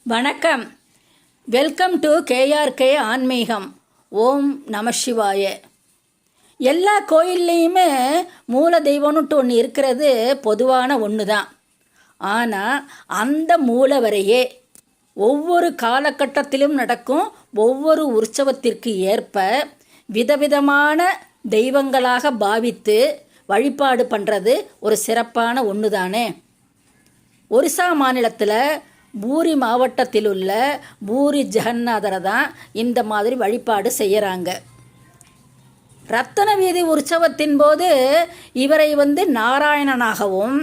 வணக்கம். Welcome to KRK ஆன்மீகம். ஓம் நம சிவாய. எல்லா கோயில்லையுமே மூல தெய்வம்னுட்டு ஒன்று இருக்கிறது பொதுவான ஒன்று தான். ஆனால் அந்த மூலவரையே ஒவ்வொரு காலகட்டத்திலும் நடக்கும் ஒவ்வொரு உற்சவத்திற்கு ஏற்ப விதவிதமான தெய்வங்களாக பாவித்து வழிபாடு பண்ணுறது ஒரு சிறப்பான ஒன்று தானே. ஒரிசா மாநிலத்தில் பூரி மாவட்டத்தில் உள்ள பூரி ஜெகநாதரை தான் இந்த மாதிரி வழிபாடு செய்கிறாங்க. ரத்தன வீதி உற்சவத்தின் போது இவரை நாராயணனாகவும்,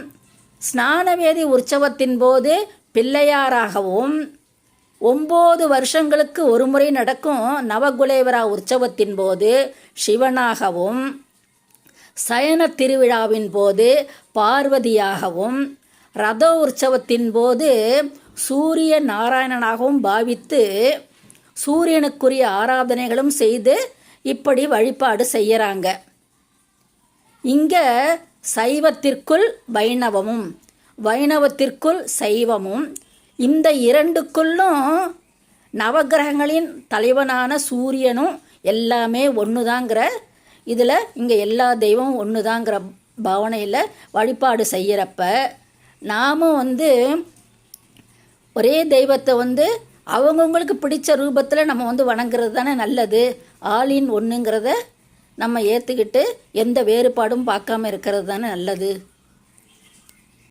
ஸ்நானவேதி உற்சவத்தின் போது பிள்ளையாராகவும், 9 வருஷங்களுக்கு ஒரு முறை நடக்கும் நவகுலேவரா உற்சவத்தின் போது சிவனாகவும், சயன திருவிழாவின் போது பார்வதியாகவும், ரத உற்சவத்தின் போது சூரிய நாராயணனாகவும் பாவித்து சூரியனுக்குரிய ஆராதனைகளும் செய்து இப்படி வழிபாடு செய்கிறாங்க. இங்கே சைவத்திற்குள் வைணவமும் வைணவத்திற்குள் சைவமும், இந்த இரண்டுக்குள்ளும் நவகிரகங்களின் தலைவனான சூரியனும் எல்லாமே ஒன்று தாங்கிற இதில் இங்கே எல்லா தெய்வமும் ஒன்று தாங்கிற பாவனையில் வழிபாடு செய்கிறப்ப நாமும் ஒரே தெய்வத்தை அவங்கவுங்களுக்கு பிடிச்ச ரூபத்தில் நம்ம வணங்குறது தானே நல்லது. ஆளின் ஒன்றுங்கிறத நம்ம ஏற்றுக்கிட்டு எந்த வேறுபாடும் பார்க்காம இருக்கிறது தானே நல்லது.